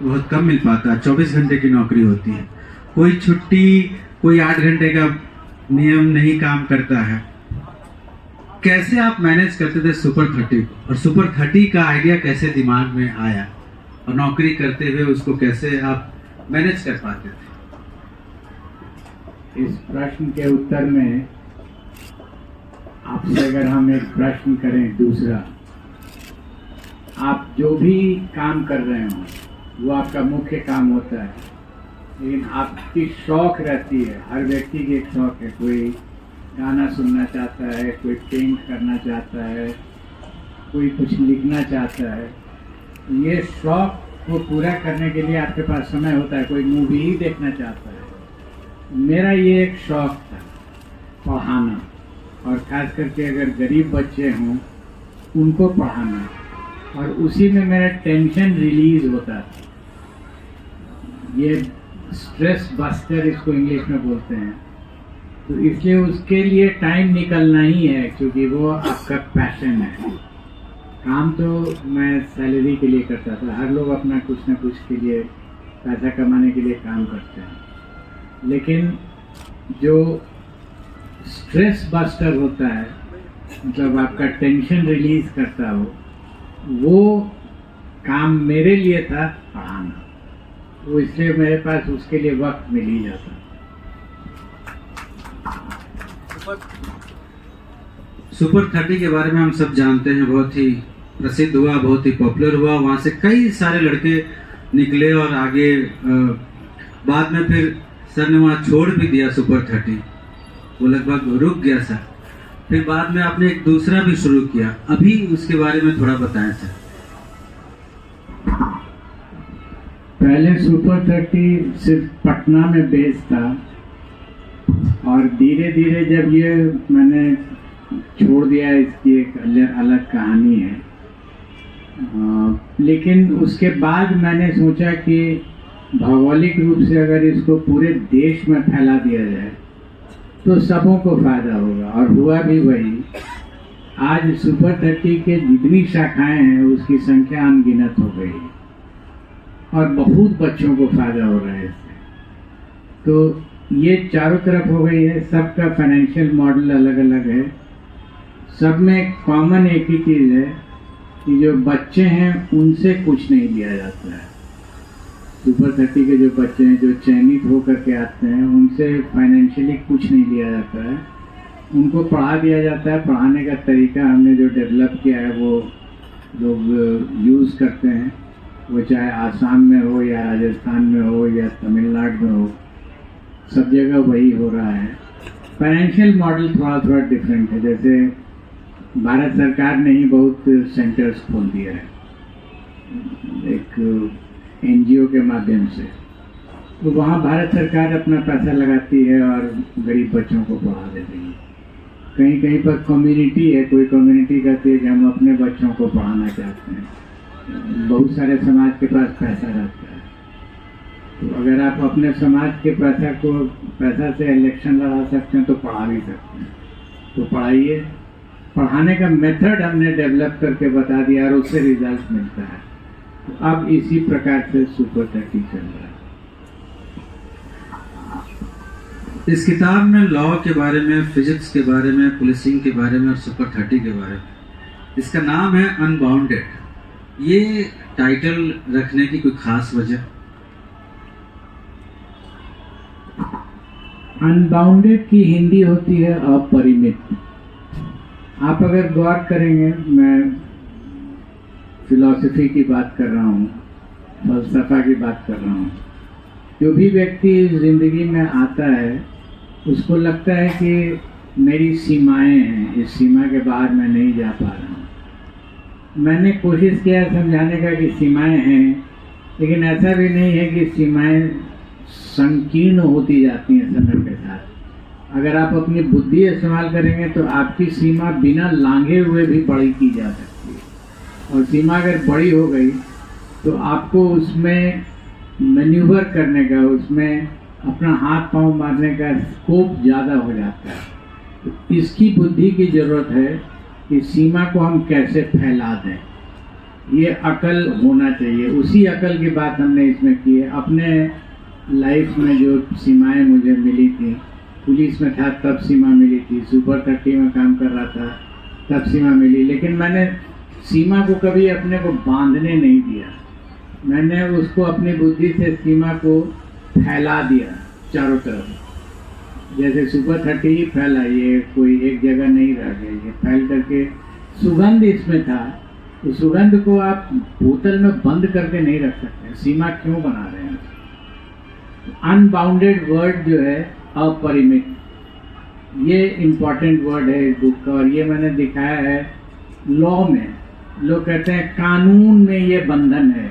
बहुत कम मिल पाता है। 24 घंटे की नौकरी होती है, कोई छुट्टी, कोई 8 घंटे का नियम नहीं काम करता है। कैसे आप मैनेज करते थे सुपर 30 को, और सुपर 30 का आइडिया कैसे दिमाग में आया, और नौकरी करते हुए उसको कैसे आप मैनेज कर पाते थे? इस प्रश्न के उत्तर में आपसे अगर हम एक प्रश्न करें दूसरा, आप जो भी काम कर रहे हो वो आपका मुख्य काम होता है, लेकिन आपकी शौक रहती है, हर व्यक्ति की एक शौक है। कोई गाना सुनना चाहता है, कोई पेंट करना चाहता है, कोई कुछ लिखना चाहता है। ये शौक को पूरा करने के लिए आपके पास समय होता है। कोई मूवी ही देखना चाहता है। मेरा ये एक शौक था, पढ़ाना, और ख़ास करके अगर गरीब बच्चे हों उनको पढ़ाना, और उसी में मेरा टेंशन रिलीज होता था। ये स्ट्रेस बस्टर इसको इंग्लिश में बोलते हैं। तो इसलिए उसके लिए टाइम निकलना ही है, क्योंकि वो आपका पैशन है। काम तो मैं सैलरी के लिए करता था, हर लोग अपना कुछ ना कुछ के लिए पैसा कमाने के लिए काम करते हैं, लेकिन जो स्ट्रेस बस्टर होता है, मतलब आपका टेंशन रिलीज करता हो, वो काम मेरे लिए था पढ़ाना। वो इसलिए मेरे पास उसके लिए वक्त मिल ही जाता। सुपर 30 के बारे में हम सब जानते हैं, बहुत ही प्रसिद्ध हुआ, बहुत ही पॉपुलर हुआ। वहाँ से कई सारे लड़के निकले और आगे बाद में फिर सर ने वहाँ छोड़ भी दिया सुपर 30, वो लगभग रुक गया सर। फिर बाद में आपने एक दूसरा भी शुरू किया, अभी उसके बारे में थोड़ा बताएं सर। पहले सुपर 30 सिर्फ पटना में बेस्ड था, और धीरे धीरे जब ये मैंने छोड़ दिया, इसकी एक अलग कहानी है। लेकिन उसके बाद मैंने सोचा कि भौगोलिक रूप से अगर इसको पूरे देश में फैला दिया जाए तो सबों को फायदा होगा, और हुआ भी वही। आज सुपर 30 के जितनी शाखाएं हैं उसकी संख्या अनगिनत हो गई, और बहुत बच्चों को फायदा हो रहा है इससे। तो ये चारों तरफ हो गई है। सबका फाइनेंशियल मॉडल अलग अलग है, सब में कॉमन एक ही चीज़ है कि जो बच्चे हैं उनसे कुछ नहीं लिया जाता है। सुपर 30 के जो बच्चे हैं, जो चयनित होकर के आते हैं, उनसे फाइनेंशियली कुछ नहीं लिया जाता है, उनको पढ़ा दिया जाता है। पढ़ाने का तरीका हमने जो डेवलप किया है वो लोग यूज़ करते हैं, वो चाहे आसाम में हो या राजस्थान में हो या तमिलनाडु में हो, सब जगह वही हो रहा है। फाइनेंशियल मॉडल थोड़ा थोड़ा डिफरेंट है। जैसे भारत सरकार ने ही बहुत सेंटर्स खोल दिया है एक NGO के माध्यम से, तो वहाँ भारत सरकार अपना पैसा लगाती है और गरीब बच्चों को पढ़ा देती है। कहीं कहीं पर कम्युनिटी है, कोई कम्युनिटी कहती है कि हम अपने बच्चों को पढ़ाना चाहते हैं। बहुत सारे समाज के पास पैसा रहता है, तो अगर आप अपने समाज के पैसा से इलेक्शन लड़ा सकते हैं तो पढ़ा भी सकते हैं, तो पढ़ाइए। पढ़ाने का मेथड हमने डेवलप करके बता दिया और उससे रिजल्ट मिलता है। तो अब इसी प्रकार से सुपर 30 चल रहा है। इस किताब में लॉ के बारे में, फिजिक्स के बारे में, पुलिसिंग के बारे में और सुपर 30 के बारे में, इसका नाम है अनबाउंडेड। ये टाइटल रखने की कोई खास वजह? अनबाउंडेड की हिंदी होती है अपरिमित। आप अगर गौर करेंगे, मैं फिलॉसफी की बात कर रहा हूँ, फलसफा की बात कर रहा हूँ। जो भी व्यक्ति जिंदगी में आता है उसको लगता है कि मेरी सीमाएं हैं, इस सीमा के बाहर मैं नहीं जा पा रहा हूँ। मैंने कोशिश किया समझाने का कि सीमाएं हैं, लेकिन ऐसा भी नहीं है कि सीमाएं संकीर्ण होती जाती हैं समय के साथ। अगर आप अपनी बुद्धि इस्तेमाल करेंगे तो आपकी सीमा बिना लांघे हुए भी बड़ी की जा सकती है, और सीमा अगर बड़ी हो गई तो आपको उसमें मैन्यूवर करने का, उसमें अपना हाथ पांव मारने का स्कोप ज़्यादा हो जाता है। तो इसकी बुद्धि की ज़रूरत है कि सीमा को हम कैसे फैला दें। ये अकल होना चाहिए। उसी अकल की बात हमने इसमें की है। अपने लाइफ में जो सीमाएं मुझे मिली थी, पुलिस में था तब सीमा मिली थी, सुपर 30 में काम कर रहा था तब सीमा मिली, लेकिन मैंने सीमा को कभी अपने को बांधने नहीं दिया। मैंने उसको अपनी बुद्धि से सीमा को फैला दिया चारों तरफ। जैसे सुपर 30 ही फैला, ये कोई एक जगह नहीं रह गया, ये फैल करके सुगंध इसमें था। तो सुगंध को आप बोतल में बंद करके नहीं रख सकते। सीमा क्यों बना रहे हैं? अनबाउंडेड वर्ड जो है, अपरिमित, ये इम्पॉर्टेंट वर्ड है इस बुक का। और ये मैंने दिखाया है लॉ में। लोग कहते हैं कानून में ये बंधन है,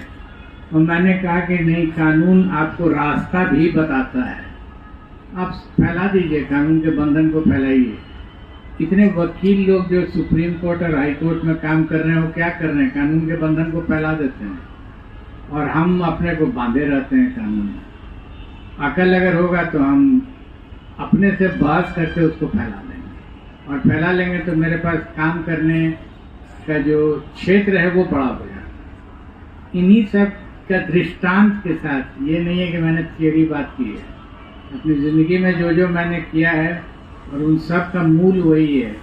और मैंने कहा कि नहीं, कानून आपको रास्ता भी बताता है। आप फैला दीजिए, कानून के बंधन को फैलाइए। इतने वकील लोग जो सुप्रीम कोर्ट और हाई कोर्ट में काम कर रहे हैं, वो क्या कर रहे हैं? कानून के बंधन को फैला देते हैं, और हम अपने को बांधे रहते हैं कानून में। अकल अगर होगा तो हम अपने से बहस करके उसको फैला लेंगे, और फैला लेंगे तो मेरे पास काम करने का जो क्षेत्र है वो बड़ा हो जाएगा। इन्हीं सब का दृष्टांत के साथ, ये नहीं है कि मैंने थियरी बात की है, अपनी ज़िंदगी में जो जो मैंने किया है, और उन सब का मूल वही है।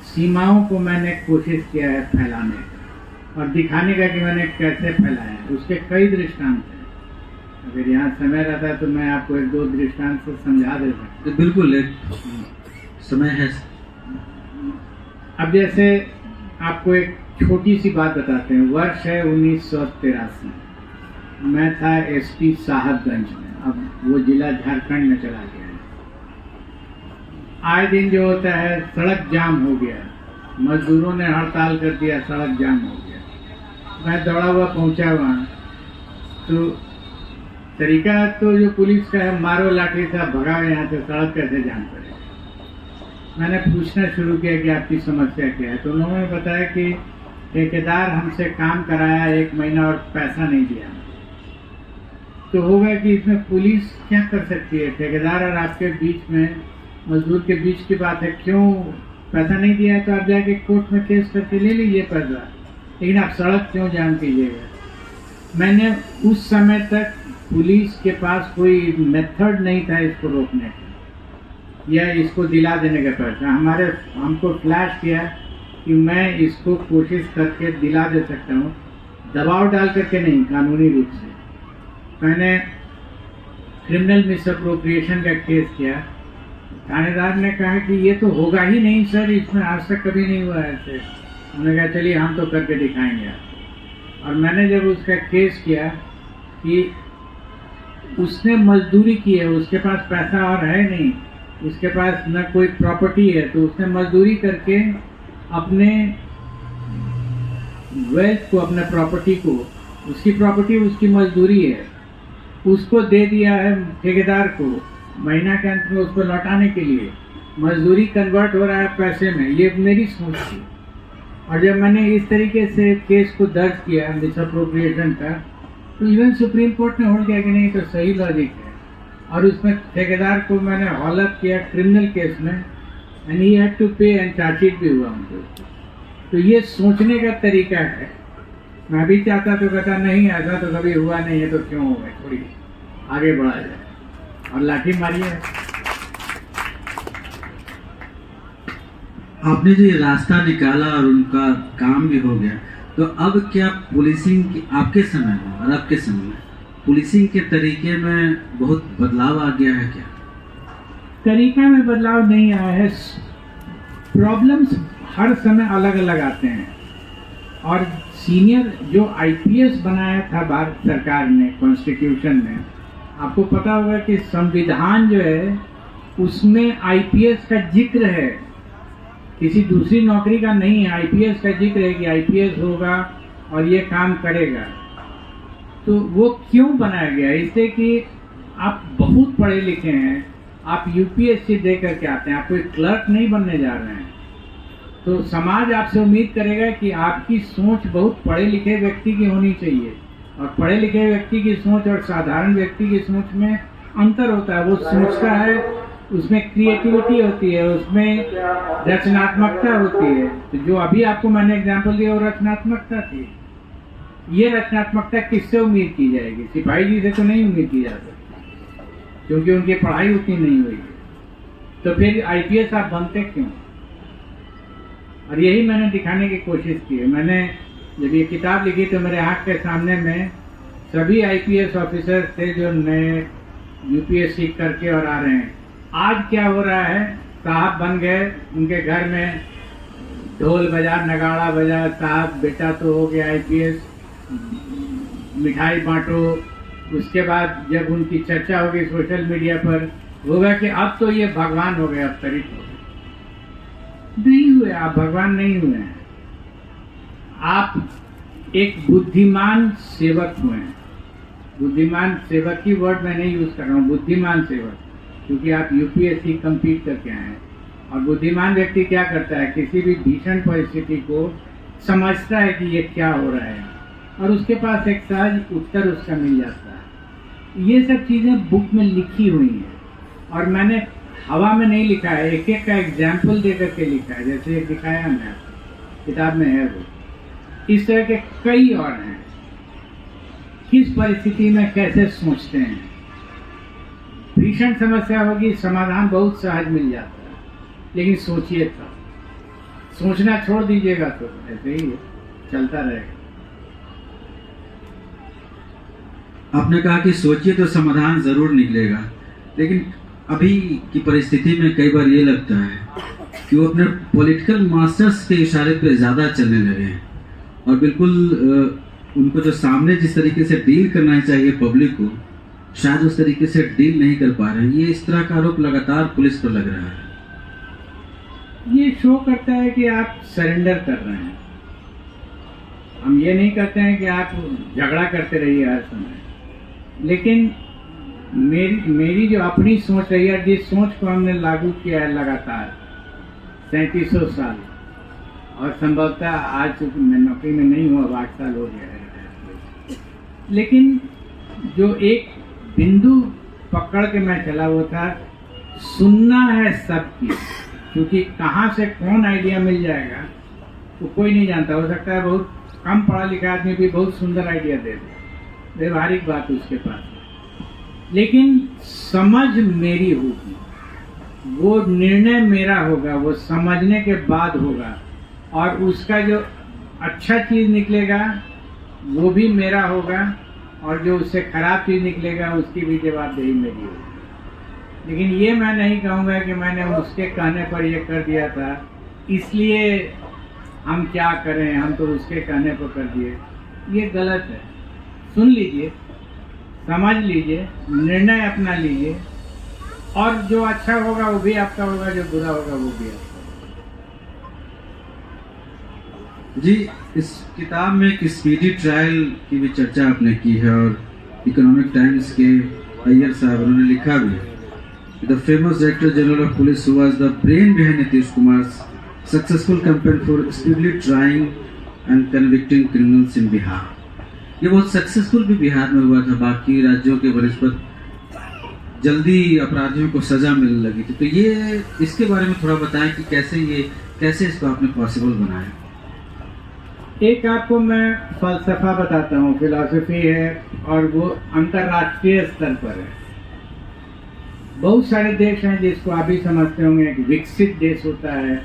सीमाओं को मैंने कोशिश किया है फैलाने का और दिखाने का कि मैंने कैसे फैलाया है। उसके कई दृष्टांत हैं। अगर यहाँ समय रहता है तो मैं आपको एक दो दृष्टांत से समझा दे सकता हूँ। बिल्कुल, एक समय है। अब जैसे आपको एक छोटी सी बात बताते हैं। वर्ष है 1983। मैं था एसपी साहबगंज में, अब वो जिला झारखंड में चला गया है। आए दिन जो होता है, सड़क जाम हो गया, मजदूरों ने हड़ताल कर दिया, सड़क जाम हो गया। मैं दौड़ा हुआ पहुंचा वहाँ, तो तरीका तो जो पुलिस का है, मारो लाठी साहब भगाओ यहाँ से, सड़क कैसे जाम करेगा। मैंने पूछना शुरू किया कि आपकी समस्या क्या है, तो उन्होंने बताया कि ठेकेदार हमसे काम कराया 1 महीना और पैसा नहीं दिया। तो होगा कि इसमें पुलिस क्या कर सकती है? ठेकेदार और आपके बीच में, मजदूर के बीच की बात है। क्यों पैसा नहीं दिया है तो आप जाके कोर्ट में केस करके ले लीजिए पैसा, लेकिन आप सड़क क्यों जाम कीजिएगा? मैंने उस समय तक पुलिस के पास कोई मेथड नहीं था इसको रोकने का या इसको दिला देने का पैसा। हमको फ्लैश किया कि मैं इसको कोशिश करके दिला दे सकता हूँ, दबाव डाल करके नहीं, कानूनी रूप से। मैंने क्रिमिनल मिसअप्रोप्रिएशन का केस किया। थानेदार ने कहा कि ये तो होगा ही नहीं सर, इसमें आज तक कभी नहीं हुआ ऐसे। उन्होंने कहा चलिए हम तो करके दिखाएंगे। और मैंने जब उसका केस किया कि उसने मजदूरी की है, उसके पास पैसा और है नहीं, उसके पास न कोई प्रॉपर्टी है, तो उसने मजदूरी करके अपने वेल्थ को, अपने प्रॉपर्टी को, उसकी प्रॉपर्टी उसकी मजदूरी है, उसको दे दिया है ठेकेदार को महीना के अंत में उसको लौटाने के लिए। मजदूरी कन्वर्ट हो रहा है पैसे में। ये मेरी सोच थी। और जब मैंने इस तरीके से केस को दर्ज किया मिसअप्रोप्रिएशन का, तो इवन सुप्रीम कोर्ट ने होल्ड किया कि नहीं, तो सही लॉजिक है। और उसमें ठेकेदार को मैंने हॉलअप किया क्रिमिनल केस में, एंड ही हैड टू पे, एंड चार्जशीट भी हुआ उनको। तो ये सोचने का तरीका है। मैं भी चाहता तो कहता नहीं, ऐसा तो कभी हुआ नहीं है, तो क्यों होगा, थोड़ी आगे बढ़ा जाए और लाठी मारिए। आपने जो ये रास्ता निकाला और उनका काम भी हो गया, तो अब क्या पुलिसिंग की आपके समय में और अब के समय में पुलिसिंग के तरीके में बहुत बदलाव आ गया है क्या? तरीका में बदलाव नहीं आया है। प्रॉब्लम्स हर समय अलग अलग आते हैं। और सीनियर जो आईपीएस बनाया था भारत सरकार ने कॉन्स्टिट्यूशन में, आपको पता होगा कि संविधान जो है उसमें आईपीएस का जिक्र है, किसी दूसरी नौकरी का नहीं है। आईपीएस का जिक्र है कि आईपीएस होगा और ये काम करेगा। तो वो क्यों बनाया गया? इससे कि आप बहुत पढ़े लिखे हैं, आप यूपीएससी दे करके आते हैं, आप कोई क्लर्क नहीं बनने जा रहे हैं, तो समाज आपसे उम्मीद करेगा कि आपकी सोच बहुत पढ़े लिखे व्यक्ति की होनी चाहिए। और पढ़े लिखे व्यक्ति की सोच और साधारण व्यक्ति की सोच में अंतर होता है। वो सोचता है उसमें क्रिएटिविटी होती है, उसमें रचनात्मकता होती है। तो जो अभी आपको मैंने एग्जांपल दिया वो रचनात्मकता थी। ये रचनात्मकता किससे उम्मीद की जाएगी? सिपाही जी से तो नहीं उम्मीद की जा सकती, क्योंकि उनकी पढ़ाई उतनी नहीं हुई है। तो फिर आईपीएस आप बनते क्यों? और यही मैंने दिखाने की कोशिश की है। मैंने जब ये किताब लिखी तो मेरे आँख के सामने में सभी आईपीएस ऑफिसर थे जो नए यूपीएससी करके और आ रहे हैं। आज क्या हो रहा है, साहब बन गए, उनके घर में ढोल बजा, नगाड़ा बजा, साहब बेटा तो हो गया आईपीएस, मिठाई बांटो। उसके बाद जब उनकी चर्चा होगी सोशल मीडिया पर, होगा कि अब तो ये भगवान हो गए, अवतरित हो गए। नहीं हुए, आप भगवान नहीं हुए हैं, आप एक बुद्धिमान सेवक हुए हैं। बुद्धिमान सेवक की वर्ड मैं नहीं यूज कर रहा हूँ, बुद्धिमान सेवक, क्योंकि आप यूपीएससी कंप्लीट करके आए हैं। और बुद्धिमान व्यक्ति क्या करता है, किसी भी भीषण परिस्थिति को समझता है कि ये क्या हो रहा है और उसके पास एक सहज उत्तर उसका मिल जाता है। ये सब चीजें बुक में लिखी हुई हैं और मैंने हवा में नहीं लिखा है, एक एक का एग्जाम्पल दे करके लिखा है। जैसे एक दिखाया मैं आपको, किताब में है वो। इस तरह के कई और हैं, किस परिस्थिति में कैसे सोचते हैं। भीषण समस्या होगी, समाधान बहुत सहज मिल जाता है, लेकिन सोचिए तब, सोचना छोड़ दीजिएगा तो ऐसे ही चलता रहेगा। आपने कहा कि सोचिए तो समाधान जरूर निकलेगा, लेकिन अभी की परिस्थिति में कई बार ये लगता है कि वो अपने पॉलिटिकल मास्टर्स के इशारे पे ज़्यादा चलने लगे हैं और बिल्कुल उनको जो सामने जिस तरीके से डील करना चाहिए पब्लिक को, शायद उस तरीके से डील नहीं कर पा रहे हैं। ये इस तरह का आरोप लगातार पुलिस पर लग रहा है। ये शो करता है कि आप सरेंडर कर रहे हैं। हम ये नहीं कहते हैं कि आप झगड़ा करते रहिए हर समय, लेकिन मेरी जो अपनी सोच रही है, जिस सोच को हमने लागू किया है लगातार 3700 साल, और संभवतः आज मैं नौकरी में नहीं हूँ, अब 8 साल हो गया है, लेकिन जो एक बिंदु पकड़ के मैं चला वो था, सुनना है सबकी, क्योंकि कहाँ से कौन आइडिया मिल जाएगा वो कोई नहीं जानता। हो सकता है बहुत कम पढ़ा लिखा आदमी भी बहुत सुंदर आइडिया दे दे, व्यवहारिक बात उसके पास, लेकिन समझ मेरी होगी, वो निर्णय मेरा होगा, वो समझने के बाद होगा, और उसका जो अच्छा चीज निकलेगा वो भी मेरा होगा, और जो उससे खराब चीज निकलेगा उसकी भी जवाबदेही मेरी होगी। लेकिन ये मैं नहीं कहूँगा कि मैंने उसके कहने पर ये कर दिया था, इसलिए हम क्या करें, हम तो उसके कहने पर कर दिए। ये गलत है। सुन लीजिए, समझ लीजिए, निर्णय अपना लीजिए, और जो अच्छा होगा वो भी आपका होगा, जो बुरा होगा वो भी आपका। जी, इस किताब में एक स्पीडी ट्रायल की भी चर्चा आपने की है, और इकोनॉमिक टाइम्स के अय्यर साहब उन्होंने लिखा भी है, the famous director general of police who was the brain behind Nitish Kumar's successful campaign for speedily trying and convicting criminals in Bihar. ये बहुत सक्सेसफुल भी बिहार में हुआ था, बाकी राज्यों के बनस्पत जल्दी अपराधियों को सजा मिलने लगी थी। तो ये इसके बारे में थोड़ा बताएं कि कैसे इसको आपने पॉसिबल बनाया। एक आपको मैं फलसफा बताता हूँ, फिलॉसफी है, और वो अंतर्राष्ट्रीय स्तर पर है। बहुत सारे देश हैं जिसको आप भी समझते होंगे, एक विकसित देश होता है,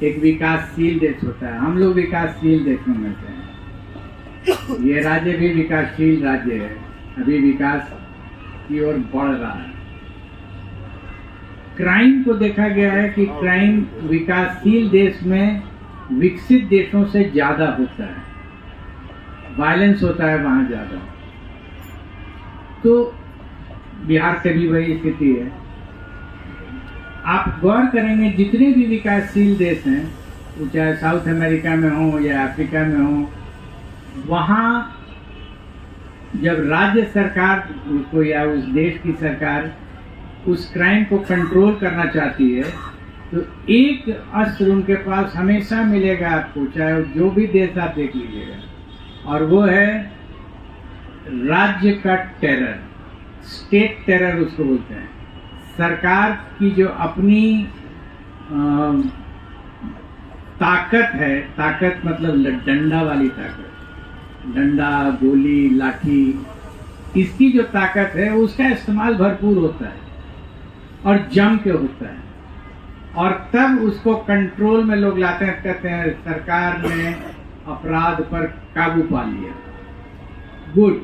एक विकासशील देश होता है। हम लोग विकासशील देशों में से हैं। ये राज्य भी विकासशील राज्य है, अभी विकास की ओर बढ़ रहा है। क्राइम को देखा गया है कि क्राइम विकासशील देश में विकसित देशों से ज्यादा होता है, वायलेंस होता है वहां ज्यादा। तो बिहार से भी वही स्थिति है। आप गौर करेंगे जितने भी विकासशील देश हैं, वो चाहे साउथ अमेरिका में हो या अफ्रीका में हो, वहां जब राज्य सरकार उसको या उस देश की सरकार उस क्राइम को कंट्रोल करना चाहती है, तो एक अस्त्र उनके पास हमेशा मिलेगा आपको, चाहे जो भी देश आप देख लीजिएगा, और वो है राज्य का टेरर, स्टेट टेरर उसको बोलते हैं, सरकार की जो अपनी ताकत है, ताकत मतलब डंडा वाली ताकत, डंडा, गोली, लाठी, इसकी जो ताकत है उसका इस्तेमाल भरपूर होता है और जम के होता है, और तब उसको कंट्रोल में लोग लाते हैं, कहते हैं सरकार ने अपराध पर काबू पा लिया। गुड।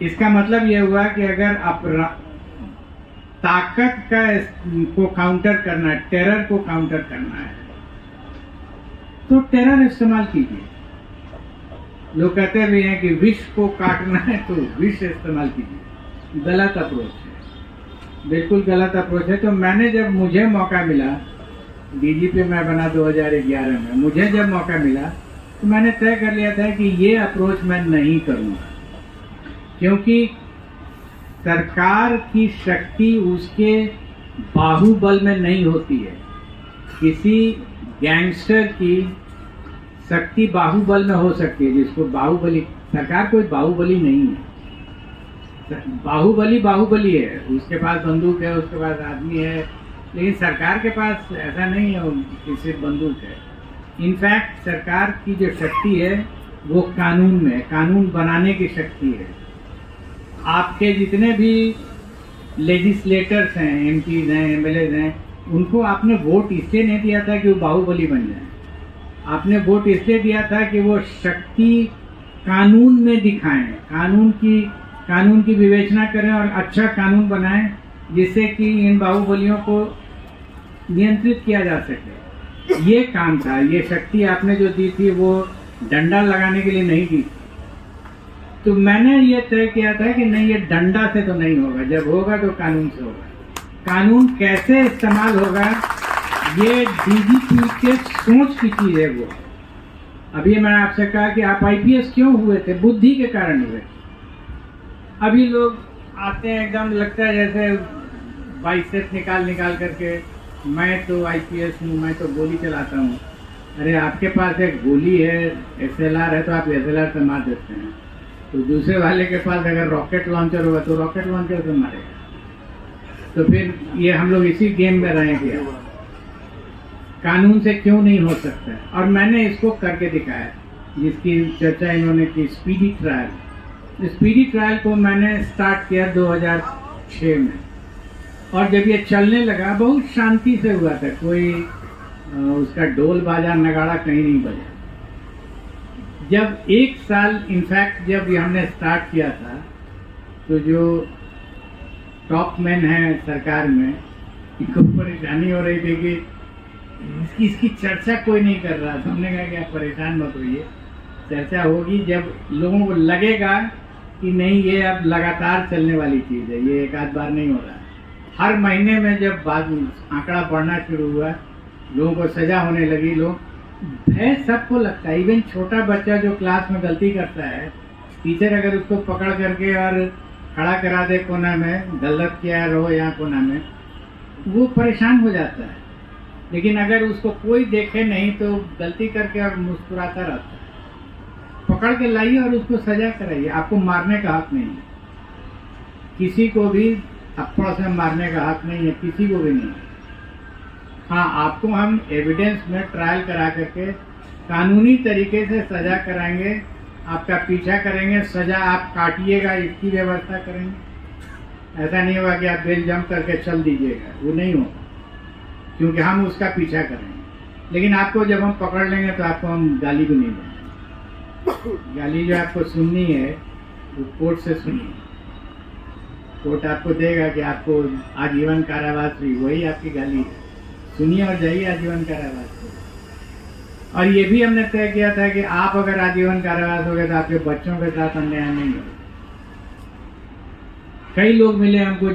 इसका मतलब यह हुआ कि अगर ताकत को काउंटर करना है, टेरर को काउंटर करना है, तो टेरर इस्तेमाल कीजिए। लोग कहते भी हैं कि विष को काटना है तो विष इस्तेमाल कीजिए। गलत अप्रोच है, बिल्कुल गलत अप्रोच है। तो मैंने जब मुझे मौका मिला, डीजीपी मैं बना 2011 में, मुझे जब मौका मिला तो मैंने तय कर लिया था कि ये अप्रोच मैं नहीं करूँगा, क्योंकि सरकार की शक्ति उसके बाहुबल में नहीं होती है। किसी गैंगस्टर की शक्ति बाहुबल में हो सकती है, जिसको बाहुबली, सरकार कोई बाहुबली नहीं है। बाहुबली है, उसके पास बंदूक है, उसके पास आदमी है, लेकिन सरकार के पास ऐसा नहीं है कि सिर्फ बंदूक है। इनफैक्ट सरकार की जो शक्ति है वो कानून में, कानून बनाने की शक्ति है। आपके जितने भी लेजिस्लेटर्स हैं, एमपीज हैं, एमएलएज हैं, उनको आपने वोट इसलिए नहीं दिया था कि वो बाहुबली बन जाए। आपने वोट इसलिए दिया था कि वो शक्ति कानून में दिखाएं, कानून की विवेचना करें और अच्छा कानून बनाएं, जिससे कि इन बाहुबलियों को नियंत्रित किया जा सके। ये काम था। ये शक्ति आपने जो दी थी वो डंडा लगाने के लिए नहीं दी। तो मैंने ये तय किया था कि नहीं, ये डंडा से तो नहीं होगा, जब होगा तो कानून से होगा। कानून कैसे इस्तेमाल होगा, ये डीजीपी के सोच की चीज है। वो अभी मैंने आपसे कहा कि आप आईपीएस क्यों हुए थे, बुद्धि के कारण हुए। अभी लोग आते हैं, एकदम लगता है जैसे बाइसेप निकाल करके, मैं तो आईपीएस हूँ, मैं तो गोली चलाता हूँ। अरे आपके पास एक गोली है, एसएलआर है, तो आप एसएलआर से मार देते हैं। तो दूसरे वाले के पास अगर रॉकेट लॉन्चर होगा तो रॉकेट लॉन्चर से मारेगा। तो फिर ये हम लोग इसी गेम में रहे क्या? कानून से क्यों नहीं हो सकता है? और मैंने इसको करके दिखाया, जिसकी चर्चा इन्होंने की, स्पीडी ट्रायल। स्पीडी ट्रायल को मैंने स्टार्ट किया 2006 में, और जब ये चलने लगा बहुत शांति से हुआ था। कोई उसका ढोल बाजा नगाड़ा कहीं नहीं बजा। जब एक साल, इनफैक्ट जब हमने स्टार्ट किया था, तो जो टॉप मैन है सरकार में, इनको परेशानी हो रही थी कि इसकी चर्चा कोई नहीं कर रहा था। हमने कहा कि आप परेशान मत होइए, चर्चा होगी जब लोगों को लगेगा कि नहीं, ये अब लगातार चलने वाली चीज़ है, ये एक आध बार नहीं हो रहा है। हर महीने में जब बाद आंकड़ा बढ़ना शुरू हुआ, लोगों को सजा होने लगी, लोग भय सबको लगता है। इवन छोटा बच्चा जो क्लास में गलती करता है, टीचर अगर उसको पकड़ करके और खड़ा करा दे कोना में, गलत किया रहो यहाँ कोना में, वो परेशान हो जाता है। लेकिन अगर उसको कोई देखे नहीं तो गलती करके और मुस्कुराता रहता है। पकड़ के लाइए और उसको सजा कराइए। आपको मारने का हक नहीं है, किसी को भी थप्पड़ से मारने का हक नहीं है, किसी को भी नहीं। हाँ, आपको हम एविडेंस में ट्रायल करा करके कानूनी तरीके से सजा कराएंगे, आपका पीछा करेंगे, सजा आप काटिएगा, इसकी व्यवस्था करेंगे। ऐसा नहीं होगा कि आप बेल जंप करके चल दीजिएगा, वो नहीं होगा, क्योंकि हम उसका पीछा करेंगे। लेकिन आपको जब हम पकड़ लेंगे तो आपको हम गाली भी नहीं देंगे। गाली जो आपको सुननी है वो कोर्ट से सुनिए। कोर्ट आपको देगा कि आपको आजीवन कारावास हुई, वही आपकी गाली है, सुनिए और जाइए आजीवन कारावास को। और ये भी हमने तय किया था कि आप अगर आजीवन कारावास हो गए तो आपके बच्चों के साथ अन्याय नहीं होगा। कई लोग मिले हमको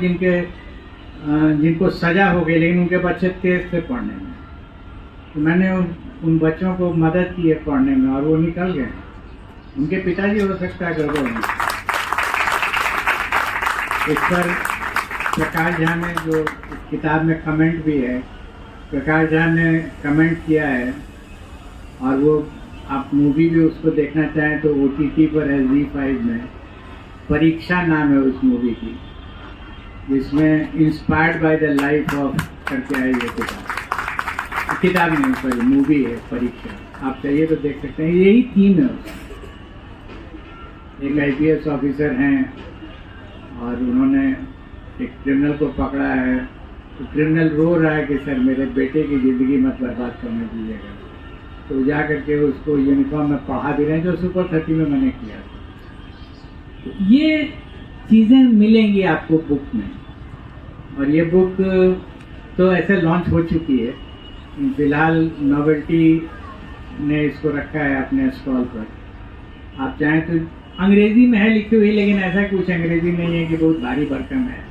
जिनको सजा हो गई, लेकिन उनके बच्चे तेज थे पढ़ने में, तो मैंने उन बच्चों को मदद की है पढ़ने में, और वो निकल गए। उनके पिताजी हो सकता है गड़बड़ नहीं। इस पर प्रकाश झा ने, जो किताब में कमेंट भी है, प्रकाश झा ने कमेंट किया है, और वो आप मूवी भी उसको देखना चाहें तो OTT पर है, Z5 में। परीक्षा नाम है उस मूवी की। जिसमें inspired by the life of करके आई है किताब नहीं, सॉरी मूवी है परीक्षा, आप चाहिए तो देख सकते हैं। यही थीम है उसका। एक IPS ऑफिसर हैं और उन्होंने एक क्रिमिनल को पकड़ा है, तो क्रिमिनल रो रहा है कि सर मेरे बेटे की ज़िंदगी मत बर्बाद करने दीजिएगा, तो जा करके उसको यूनिफॉर्म में पढ़ा भी रहे हैं, जो सुपर 30 में मैंने किया। तो ये चीज़ें मिलेंगी आपको बुक में, और ये बुक तो ऐसे लॉन्च हो चुकी है, फिलहाल नोवेल्टी ने इसको रखा है अपने स्टॉल पर। आप चाहें तो अंग्रेजी में है लिखी हुई, लेकिन ऐसा कुछ अंग्रेजी नहीं है कि बहुत भारी भरकम है,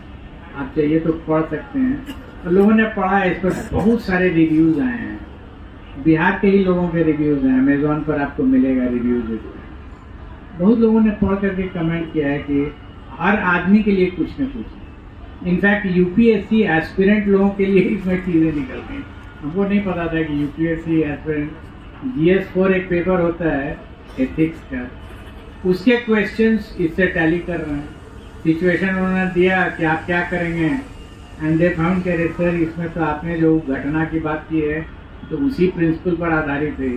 आप चाहिए तो पढ़ सकते हैं। और लोगों ने पढ़ा है, इस पर बहुत सारे रिव्यूज़ आए हैं, बिहार के ही लोगों के रिव्यूज़ हैं, अमेज़ॉन पर आपको मिलेगा रिव्यूज़। बहुत लोगों ने पढ़ करके कमेंट किया है कि हर आदमी के लिए कुछ न कुछ, इनफैक्ट UPSC एस्पिरेंट लोगों के लिए इसमें चीज़ें निकल गई। हमको नहीं पता था कि UPSC एस्पिरेंट GS4 एक पेपर होता है एथिक्स का, उसके क्वेश्चंस इससे टैली कर रहे हैं। सिचुएशन उन्होंने दिया कि आप क्या करेंगे, एंड दे फाउंड कि सर इसमें तो आपने जो घटना की बात की है तो उसी प्रिंसिपल पर आधारित है।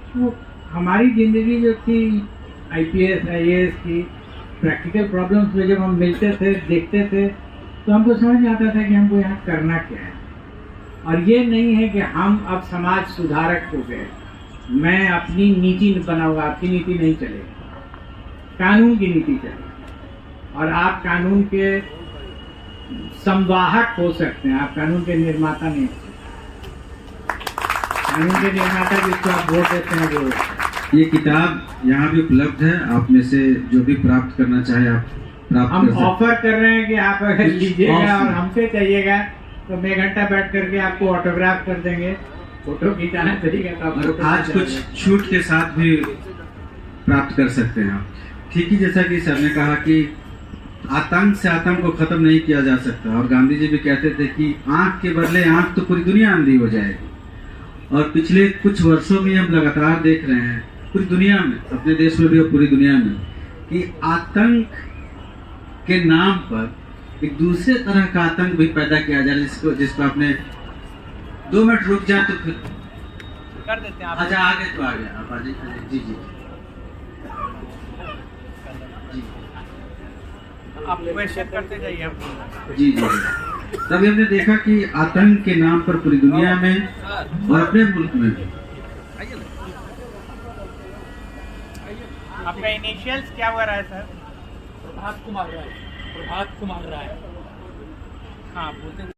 तो हमारी ज़िंदगी जो थी IPS IAS की प्रैक्टिकल प्रॉब्लम्स में जब हम मिलते थे, देखते थे, तो हमको समझ में आता था कि हमको यहाँ करना क्या है। और ये नहीं है कि हम अब समाज सुधारक हो गए, मैं अपनी नीति बनाऊंगा, आपकी नीति नहीं चलेगी, कानून की नीति चलेगी, और आप कानून के संवाहक हो सकते हैं, आप कानून के निर्माता नहीं हो सकते। कानून के निर्माता जिसको आप वोट देते हैं वो। ये किताब यहाँ भी उपलब्ध है, आप में से जो भी प्राप्त करना चाहे आप प्राप्त हम कर सकते हैं। ऑफर कर रहे हैं कि आप अगर लीजिएगा और हमसे चाहिएगा तो मैं घंटा बैठ करके आपको ऑटोग्राफ कर देंगे, फोटो खिंचाना चाहिए तो आप और आज कुछ छूट के साथ भी प्राप्त कर सकते हैं आप। ठीक ही जैसा कि सर ने कहा कि आतंक से आतंक को खत्म नहीं किया जा सकता, और गांधी जी भी कहते थे कि आंख के बदले आंख तो पूरी दुनिया अंधी हो जाएगी। और पिछले कुछ वर्षों में हम लगातार देख रहे हैं पूरी दुनिया में, अपने देश में भी और पूरी दुनिया में, कि आतंक के नाम पर एक दूसरे तरह का आतंक भी पैदा किया जा रहा है, जिसको आपने 2 मिनट रुक जाए तो फिर कर देते हैं आप। अच्छा आगे तो आ गया, आप आ जाइए। जी जी जी आप क्वेश्चन करते जाइए आप। जी जी। तभी हमने देखा कि आतंक के नाम पर पूरी दुनिया में और अपने मुल्क में भी। आपका इनिशियल्स क्या हुआ रहा है सर? प्रभात कुमार राय। हाँ बोलते